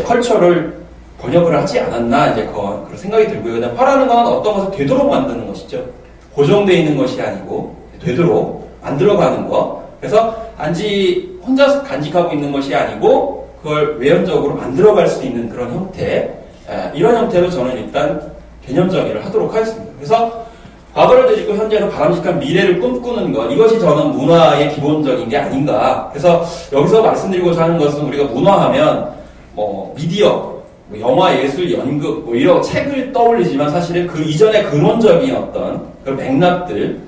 컬처를 번역을 하지 않았나 이제 그런 생각이 들고요. 그다음 화라는 건 어떤 것을 되도록 만드는 것이죠. 고정되어 있는 것이 아니고 되도록 만들어가는 것. 그래서 단지 혼자서 간직하고 있는 것이 아니고 그걸 외연적으로 만들어갈 수 있는 그런 형태. 이런 형태로 저는 일단 개념 정의를 하도록 하겠습니다. 그래서 과거를 되짚고 현재로 바람직한 미래를 꿈꾸는 것, 이것이 저는 문화의 기본적인 게 아닌가. 그래서 여기서 말씀드리고자 하는 것은 우리가 문화하면 미디어, 영화, 예술, 연극 이런 책을 떠올리지만 사실은 그 이전의 근원적인 어떤 그런 맥락들을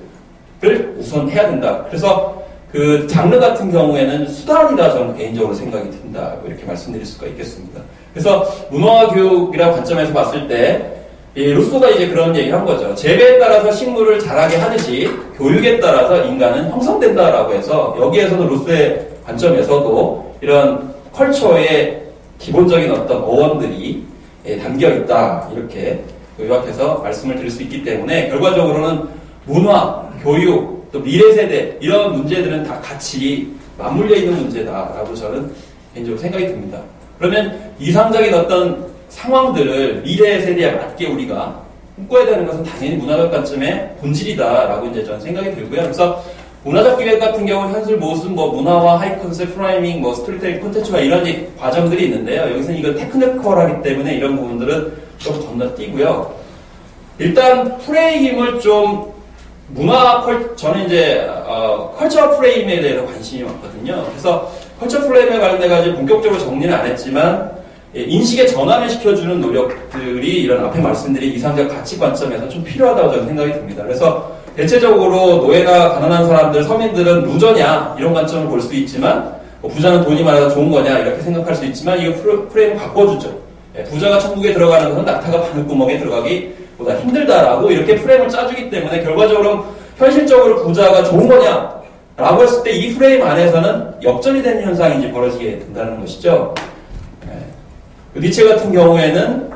우선 해야 된다. 그래서 그 장르 같은 경우에는 수단이다 저는 개인적으로 생각이 든다. 이렇게 말씀드릴 수가 있겠습니다. 그래서 문화교육이라는 관점에서 봤을 때 루소가 이제 그런 얘기를 한 거죠. 재배에 따라서 식물을 자라게 하듯이 교육에 따라서 인간은 형성된다라고 해서 여기에서도 루소의 관점에서도 이런 컬처의 기본적인 어떤 어원들이 담겨 있다. 이렇게 요약해서 말씀을 드릴 수 있기 때문에 결과적으로는 문화, 교육, 또 미래 세대 이런 문제들은 다 같이 맞물려 있는 문제다라고 저는 개인적으로 생각이 듭니다. 그러면 이상적인 어떤 상황들을 미래 세대에 맞게 우리가 꿈꿔야 되는 것은 당연히 문화적 관점의 본질이다라고 이제 저는 생각이 들고요. 그래서 문화적 기획 같은 경우 현실 모습, 문화와 하이 컨셉, 프라이밍, 스토리텔링, 콘텐츠와 이런 과정들이 있는데요. 여기서는 이거 테크니컬하기 때문에 이런 부분들은 좀 건너뛰고요. 일단 프레임을 좀 저는 이제 컬처 프레임에 대해서 관심이 많거든요. 그래서 컬처 프레임에 관련돼가지고 본격적으로 정리는 안 했지만 인식의 전환을 시켜주는 노력들이 이런 앞에 말씀드린 이상적 가치 관점에서 좀 필요하다고 저는 생각이 듭니다. 그래서 대체적으로 노예나 가난한 사람들, 서민들은 루저냐 이런 관점을 볼 수 있지만 부자는 돈이 많아서 좋은 거냐 이렇게 생각할 수 있지만 이 프레임을 바꿔주죠. 부자가 천국에 들어가는 것은 낙타가 바늘구멍에 들어가기보다 힘들다라고 이렇게 프레임을 짜주기 때문에 결과적으로 현실적으로 부자가 좋은 거냐 라고 했을 때 이 프레임 안에서는 역전이 되는 현상이 이제 벌어지게 된다는 것이죠. 니체 같은 경우에는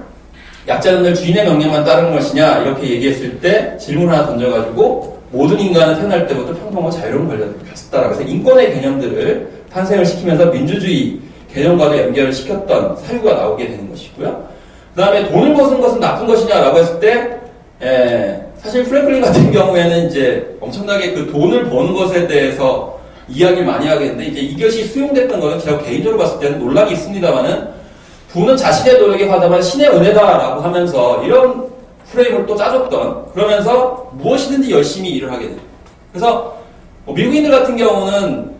약자는 늘 주인의 명령만 따르는 것이냐 이렇게 얘기했을 때 질문 하나 던져가지고 모든 인간은 태어날 때부터 평등과 자유로운 권리를 가졌다라고 해서 인권의 개념들을 탄생을 시키면서 민주주의 개념과도 연결을 시켰던 사유가 나오게 되는 것이고요. 그 다음에 돈을 벗은 것은 나쁜 것이냐라고 했을 때 사실 프랭클린 같은 경우에는 이제 엄청나게 그 돈을 버는 것에 대해서 이야기를 많이 하겠는데 이제 이것이 수용됐던 것은 제가 개인적으로 봤을 때는 논란이 있습니다만은 부는 자신의 노력에 화답한 신의 은혜다라고 하면서 이런 프레임을 또 짜줬던 그러면서 무엇이든지 열심히 일을 하게 됩니다. 그래서 미국인들 같은 경우는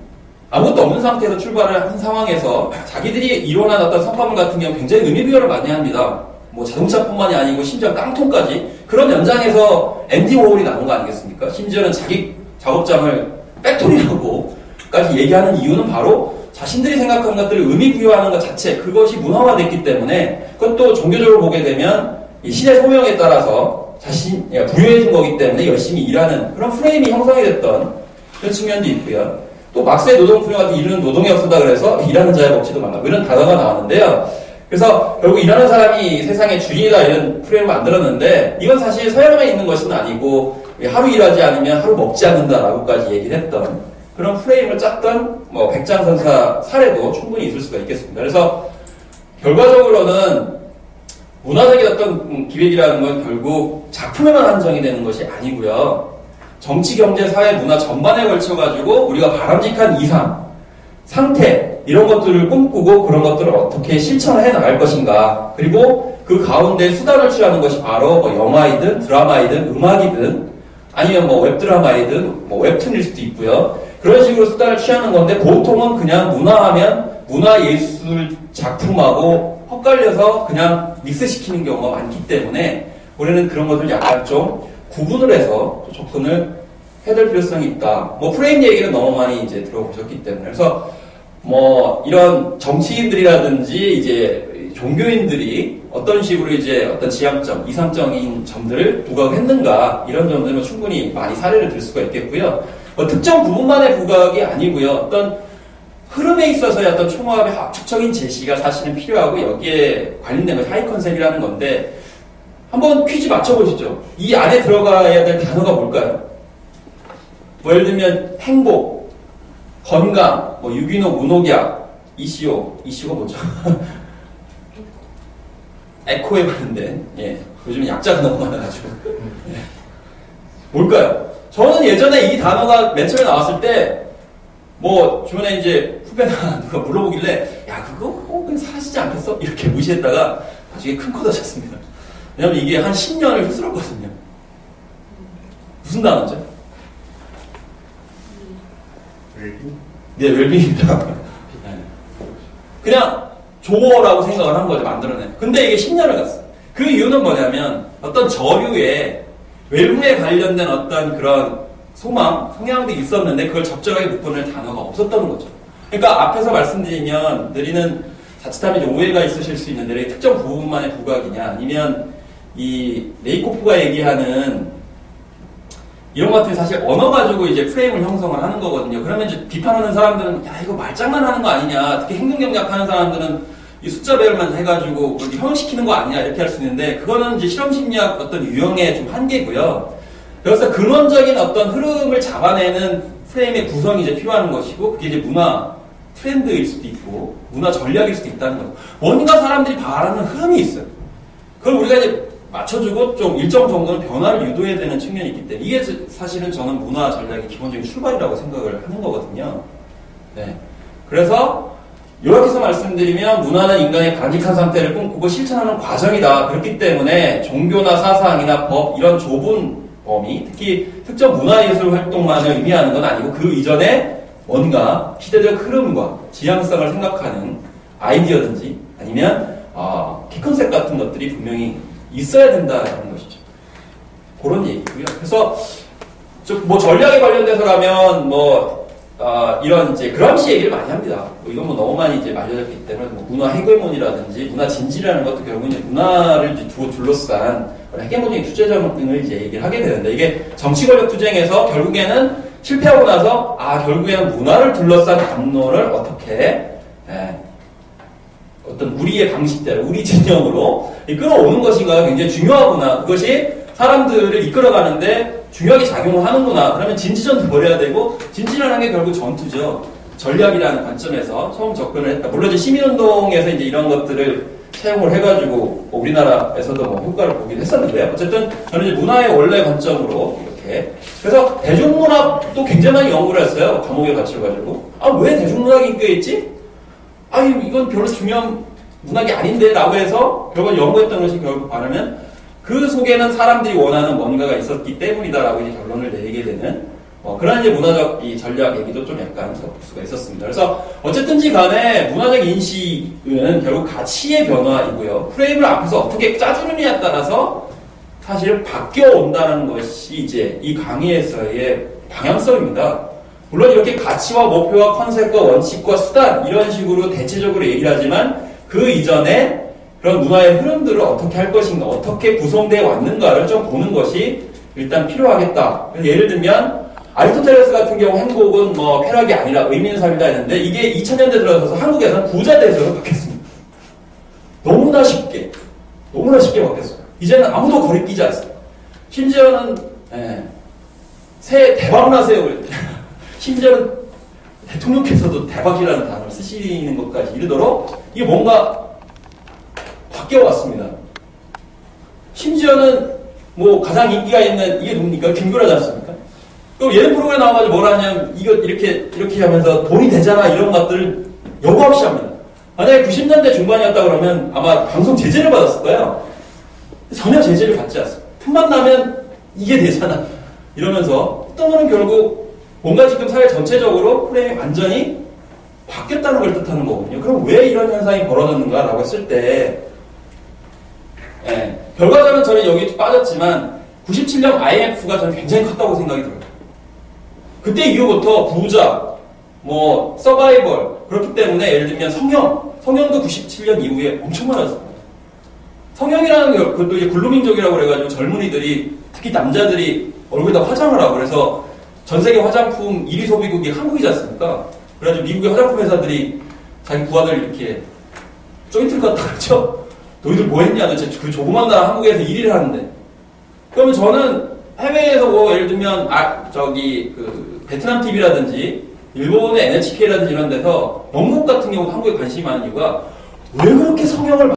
아무것도 없는 상태에서 출발을 한 상황에서 자기들이 이론한 어떤 성과물 같은 경우 굉장히 의미부여를 많이 합니다. 자동차뿐만이 아니고 심지어 깡통까지 그런 연장에서 앤디 워홀이 나온 거 아니겠습니까? 심지어는 자기 작업장을 팩토리라고까지 얘기하는 이유는 바로 자신들이 생각하는 것들을 의미 부여하는 것 자체 그것이 문화화됐기 때문에 그것도 종교적으로 보게 되면 신의 소명에 따라서 부여해진 거기 때문에 열심히 일하는 그런 프레임이 형성이 됐던 그런 측면도 있고요. 또 막스의 노동분야 같은 이르는 노동의 역사다 그래서 일하는 자의 법칙도 만나고 이런 단어가 나왔는데요. 그래서 결국 일하는 사람이 세상의 주인이다 이런 프레임을 만들었는데 이건 사실 서양에 있는 것은 아니고 하루 일하지 않으면 하루 먹지 않는다라고까지 얘기를 했던 그런 프레임을 짰던 백장선사 사례도 충분히 있을 수가 있겠습니다. 그래서 결과적으로는 문화적인 어떤 기획이라는 건 결국 작품에만 한정이 되는 것이 아니고요. 정치, 경제, 사회, 문화 전반에 걸쳐가지고 우리가 바람직한 이상, 상태 이런 것들을 꿈꾸고 그런 것들을 어떻게 실천을 해나갈 것인가 그리고 그 가운데 수단을 취하는 것이 바로 영화이든 드라마이든 음악이든 아니면 웹드라마이든 웹툰일 수도 있고요. 그런 식으로 수단을 취하는 건데 보통은 그냥 문화하면 문화예술 작품하고 헛갈려서 그냥 믹스시키는 경우가 많기 때문에 우리는 그런 것을 약간 좀 구분을 해서 접근을 해야 될 필요성이 있다. 프레임 얘기는 너무 많이 이제 들어보셨기 때문에 그래서 이런 정치인들이라든지 이제 종교인들이 어떤 식으로 이제 어떤 지향점, 이상적인 점들을 부각했는가 이런 점들은 충분히 많이 사례를 들 수가 있겠고요. 특정 부분만의 부각이 아니고요. 어떤 흐름에 있어서의 어떤 총합의 합축적인 제시가 사실은 필요하고 여기에 관련된 것이 하이 컨셉이라는 건데 한번 퀴즈 맞춰보시죠. 이 안에 들어가야 될 단어가 뭘까요? 예를 들면 행복, 건강, 유기농, 무농약, 이슈가 뭐죠? 에코에 관련된, 예, 요즘 약자가 너무 많아가지고. 예. 뭘까요? 저는 예전에 이 단어가 맨 처음에 나왔을 때, 뭐, 주변에 이제 후배나 누가 물어보길래, 야, 그거? 그냥 사라지지 않겠어? 이렇게 무시했다가 나중에 큰 코 다쳤습니다. 왜냐면 이게 한 10년을 휩쓸었거든요. 무슨 단어죠? 웰빙? 네, 웰빙입니다. 그냥 조어라고 생각을 한 거죠, 만들어낸. 근데 이게 10년을 갔어요. 그 이유는 뭐냐면 어떤 저류에 외부에 관련된 어떤 그런 소망, 성향들이 있었는데 그걸 적절하게 묶어낼 단어가 없었던 거죠. 그러니까 앞에서 말씀드리면 드리는 자칫하면 이제 오해가 있으실 수 있는데 특정 부분만의 부각이냐 아니면 이 레이코프가 얘기하는 이런 것들이 사실 언어 가지고 이제 프레임을 형성을 하는 거거든요. 그러면 이제 비판하는 사람들은 야 이거 말장난하는 거 아니냐. 특히 행동경략하는 사람들은 이 숫자 배열만 해가지고 형용시키는 거 아니냐 이렇게 할 수 있는데 그거는 이제 실험심리학 어떤 유형의 좀 한계고요. 그래서 근원적인 어떤 흐름을 잡아내는 프레임의 구성이 이제 필요한 것이고 그게 이제 문화 트렌드일 수도 있고 문화 전략일 수도 있다는 거죠. 뭔가 사람들이 바라는 흐름이 있어요. 그걸 우리가 이제 맞춰주고 좀 일정 정도는 변화를 유도해야 되는 측면이 있기 때문에 이게 사실은 저는 문화 전략의 기본적인 출발이라고 생각을 하는 거거든요. 네. 그래서 요약해서 말씀드리면 문화는 인간의 바람직한 상태를 꿈꾸고 실천하는 과정이다. 그렇기 때문에 종교나 사상이나 법 이런 좁은 범위, 특히 특정 문화예술 활동만을 의미하는 건 아니고 그 이전에 뭔가 시대적 흐름과 지향성을 생각하는 아이디어든지 아니면 키 컨셉 같은 것들이 분명히 있어야 된다는 것이죠. 그런 얘기고요. 그래서 뭐 전략에 관련돼서라면 이런 이제 그람시 얘기를 많이 합니다. 이건 뭐 너무 많이 이제 말려졌기 때문에 뭐 문화 헤게모니라든지 문화 진지라는 것도 결국은 이제 문화를 이제 둘러싼 헤게모니 투쟁 등을 이제 얘기를 하게 되는데 이게 정치 권력 투쟁에서 결국에는 실패하고 나서 결국에는 문화를 둘러싼 담론을 어떻게 어떤 우리의 방식대로 우리 진영으로 끌어오는 것인가가 굉장히 중요하구나. 그것이 사람들을 이끌어가는데 중요하게 작용을 하는구나. 그러면 진지전도 벌여야 되고 진지라는 게 결국 전투죠. 전략이라는 관점에서 처음 접근을 했다. 물론 이제 시민운동에서 이제 이런 것들을 사용을 해가지고 우리나라에서도 뭐 효과를 보긴 했었는데요. 어쨌든 저는 이제 문화의 원래 관점으로 이렇게. 그래서 대중문학도 굉장히 많이 연구를 했어요. 과목에 갇혀가지고. 왜 대중문학이 인기있지? 이건 별로 중요한 문학이 아닌데 라고 해서 결국 연구했던 것이 결국 말하면 그 속에는 사람들이 원하는 뭔가가 있었기 때문이다라고 이제 결론을 내리게 되는 그런 이제 문화적 이 전략 얘기도 좀 약간 섞을 수가 있었습니다. 그래서 어쨌든지 간에 문화적 인식은 결국 가치의 변화이고요. 프레임을 앞에서 어떻게 짜주느냐에 따라서 사실 바뀌어 온다는 것이 이제 이 강의에서의 방향성입니다. 물론 이렇게 가치와 목표와 컨셉과 원칙과 수단 이런 식으로 대체적으로 얘기를 하지만 그 이전에 그런 문화의 흐름들을 어떻게 할 것인가, 어떻게 구성되어 왔는가를 좀 보는 것이 일단 필요하겠다. 예를 들면 아리스토텔레스 같은 경우 행복은 쾌락이 아니라 의미 있는 삶이다 했는데 이게 2000년대 들어서서 한국에서는 부자 대세로 바뀌었습니다. 너무나 쉽게 바뀌었어요. 이제는 아무도 거리끼지 않습니다. 심지어는 새해 대박나세요. 심지어는 대통령께서도 대박이라는 단어를 쓰시는 것까지 이르도록 이게 뭔가 바뀌어왔습니다. 심지어는 가장 인기가 있는 이게 누굽니까? 김구라지 않습니까? 그럼 예능 프로그램에 나와가지고 뭐라 하냐면 이거 이렇게 하면서 돈이 되잖아 이런 것들을 여과 없이 합니다. 만약에 90년대 중반이었다 그러면 아마 방송 제재를 받았을 거예요. 전혀 제재를 받지 않습니다. 틈만 나면 이게 되잖아 이러면서 어떤 거는 결국 뭔가 지금 사회 전체적으로 프레임이 완전히 바뀌었다는 걸 뜻하는 거거든요. 그럼 왜 이런 현상이 벌어졌는가라고 했을 때 결과적으로는 저는 여기 빠졌지만 97년 IMF가 저는 굉장히 컸다고 생각이 들어요. 그때 이후부터 부자, 서바이벌 그렇기 때문에 예를 들면 성형도 97년 이후에 엄청 많았습니다. 성형이라는 것도 이제 글루밍족이라고 그래가지고 젊은이들이 특히 남자들이 얼굴에다 화장을 하고 그래서 전 세계 화장품 1위 소비국이 한국이지 않습니까? 그래가지고 미국의 화장품 회사들이 자기 부하들 이렇게 조인트를 껐다 그랬죠? 너희들 뭐 했냐? 도대체 그 조그만 나라 한국에서 1위를 하는데. 그러면 저는 해외에서 예를 들면, 베트남 TV라든지, 일본의 NHK라든지 이런 데서 영국 같은 경우도 한국에 관심이 많은 이유가 왜 그렇게 성형을